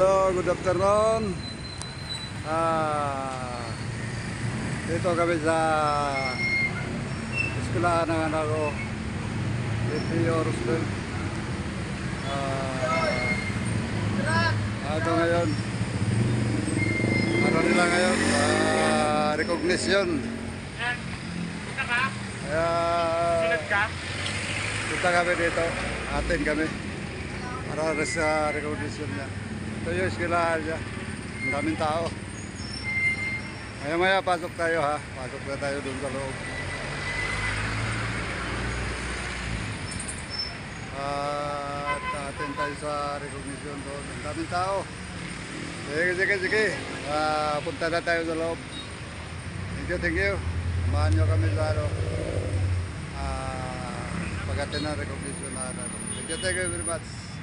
Hello, good afternoon. Dito kami sa eskwelahan ng anak ko, St. Roosevelt. Ito ngayon, ano nila ngayon? Recognition. Punta ka? Sunod ka? Punta kami dito, atin kami para sa recognition niya. Ito yung eskwelahan niya, ang daming tao. Maya-maya pasok tayo ha, pasok na tayo dun sa loob. At atin tayo sa recognition doon, ang daming tao. Sige. Punta na tayo sa loob. Thank you. Samahan nyo kami sa pag-atin ng recognition na ano. Thank you very much.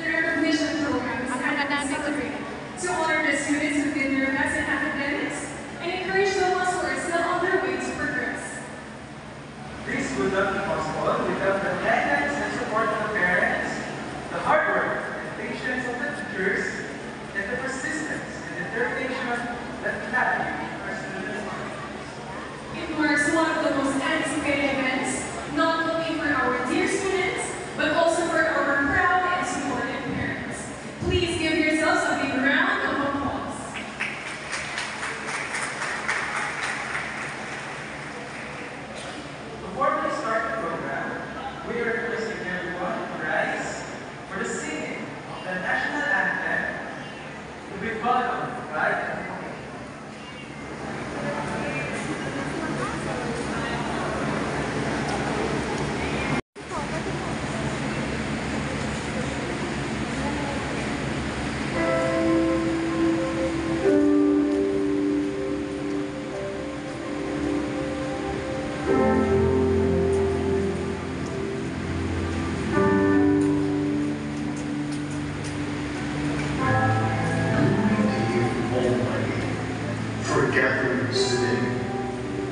The recognition program is designed to honor the students who did their best in academics and encourage the ones who are still on their way to progress. This would not be possible without the guidance and support of the parents, the hard work and patience of the teachers, and the persistence and determination that gladly our students are. It marks one of the most anticipated events, not only for our dear students, but also for our proud and supportive parents. Please give yourselves a big round of applause. Before we start the program, we are requesting everyone to rise for the singing of the national anthem to be followed by the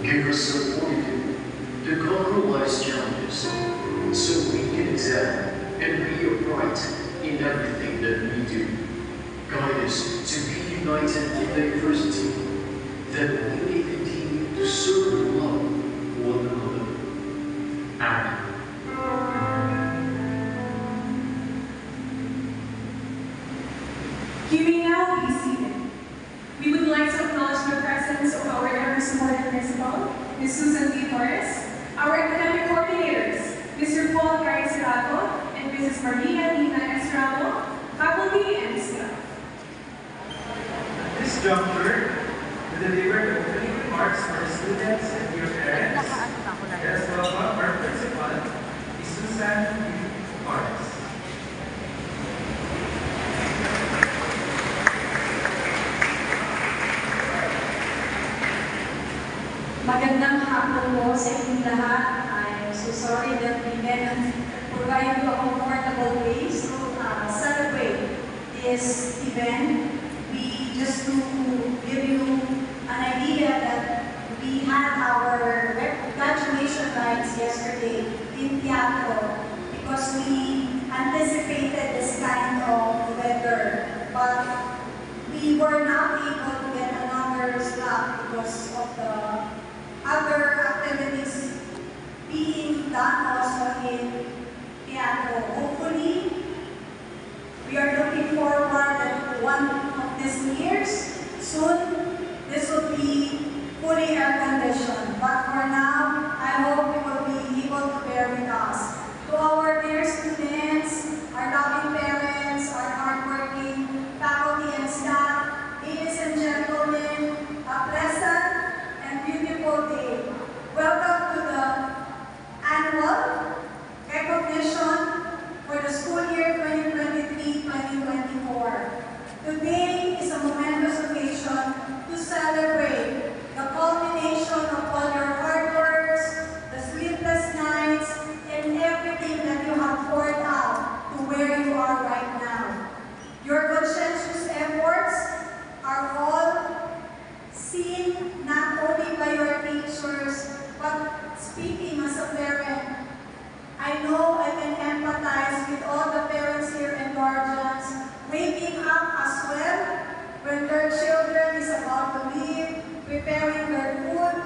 Give us support to conquer life's challenges so we can excel and be upright in everything that we do. Guide us to be united in diversity, that we may continue to serve and love one another. Amen. You may now be seated. We would like to acknowledge the presence of our ever-supported principal, Ms. Susan D. Torres, our academic coordinators, Mr. Paul Caricerato and Mrs. Maria Nina Estrado, faculty and staff. At this juncture, to deliver the opening remarks for the students and your parents, let us welcome our principal, Ms. Susan D. Torres. Magandang hapon po sa inyong lahat. I'm so sorry that we cannot provide you a comfortable place to celebrate this event. We just to give you an idea that we had our graduation rites yesterday in teatro because we anticipated this kind of weather, but we were not able to get another slot because of the other activities being done also in teatro. Hopefully, we are looking forward that one of these years, soon, this will be fully air conditioned. But for now, I hope you will be able to bear with us. To our dear students, our loving parents, our hardworking faculty and staff, ladies and gentlemen, a pleasant and beautiful day. Welcome to the annual recognition for the school year 2023-2024. Today is a momentous occasion to celebrate the culmination of all your hard works, the sleepless nights, and everything that you have poured out to where you are right now. Your conscientious efforts are all seen not only by your teachers, but speaking as a parent, I know I can empathize with all the parents here and guardians waking up as well when their children is about to leave, preparing their food,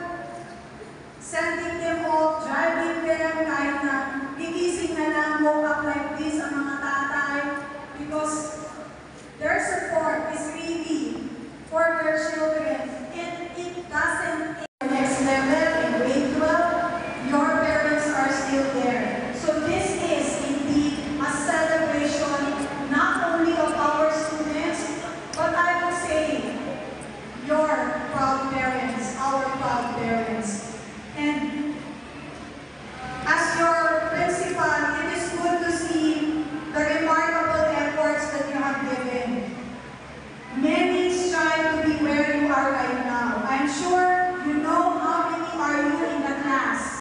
sending them off, driving them, kahit na gigising na lang, woke up like this ang mga tatay, because their support is really for their children. It doesn't next level in grade 12, your parents are still there. So this is indeed a celebration not only of our students, but I would say your proud parents, our proud parents. And as your principal, it is good to see the remarkable efforts that you have given. Many strive to be where you are right now. I'm sure you know how many are you in the class.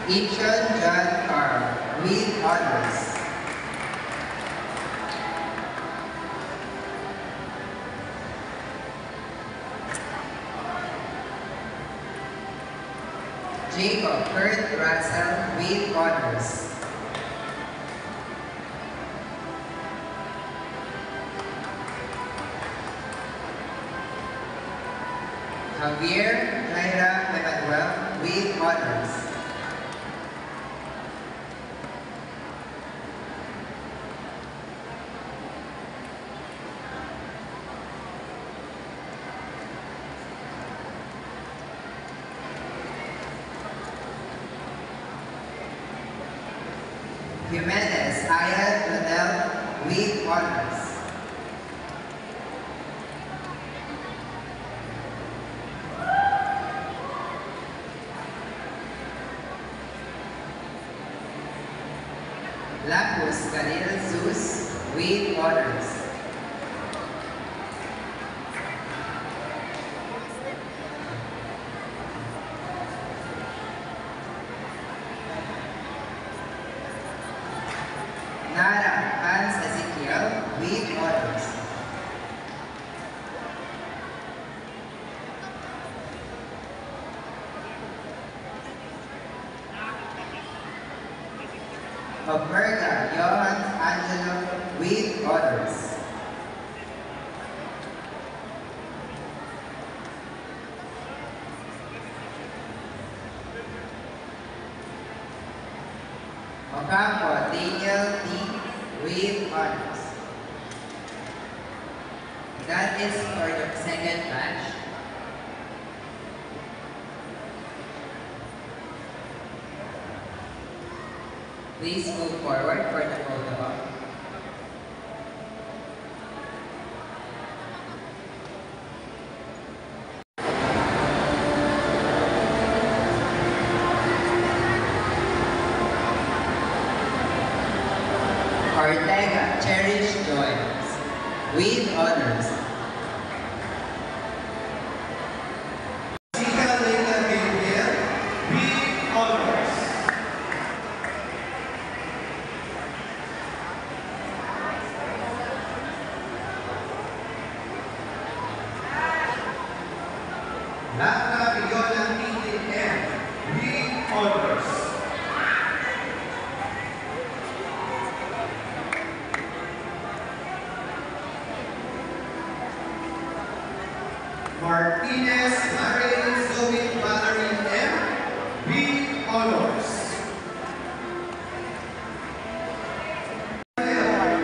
Ethan John Carr, with honors. Jacob Kurt Russell, with honors. Javier Naira Emmanuel, with honors. Jimenez Ayan Rodel with honors. Lapus Galil Zeus with honors. Nara Hans Ezekiel with honors. Omerga Johan Angelo with honors. Ocampo Daniel T with honors. That is for the second batch. Please move forward for the photo op. Ortega Cherish Joyce with honors. Sika Leila Gabriel with honors. Lacna Viola Titi M with honors. Martinez Marilyn Zoe Valerie M with honors.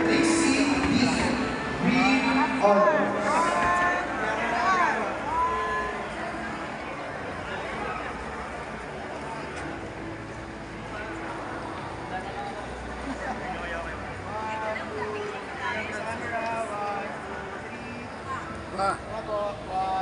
Trixie D with honors. Pa.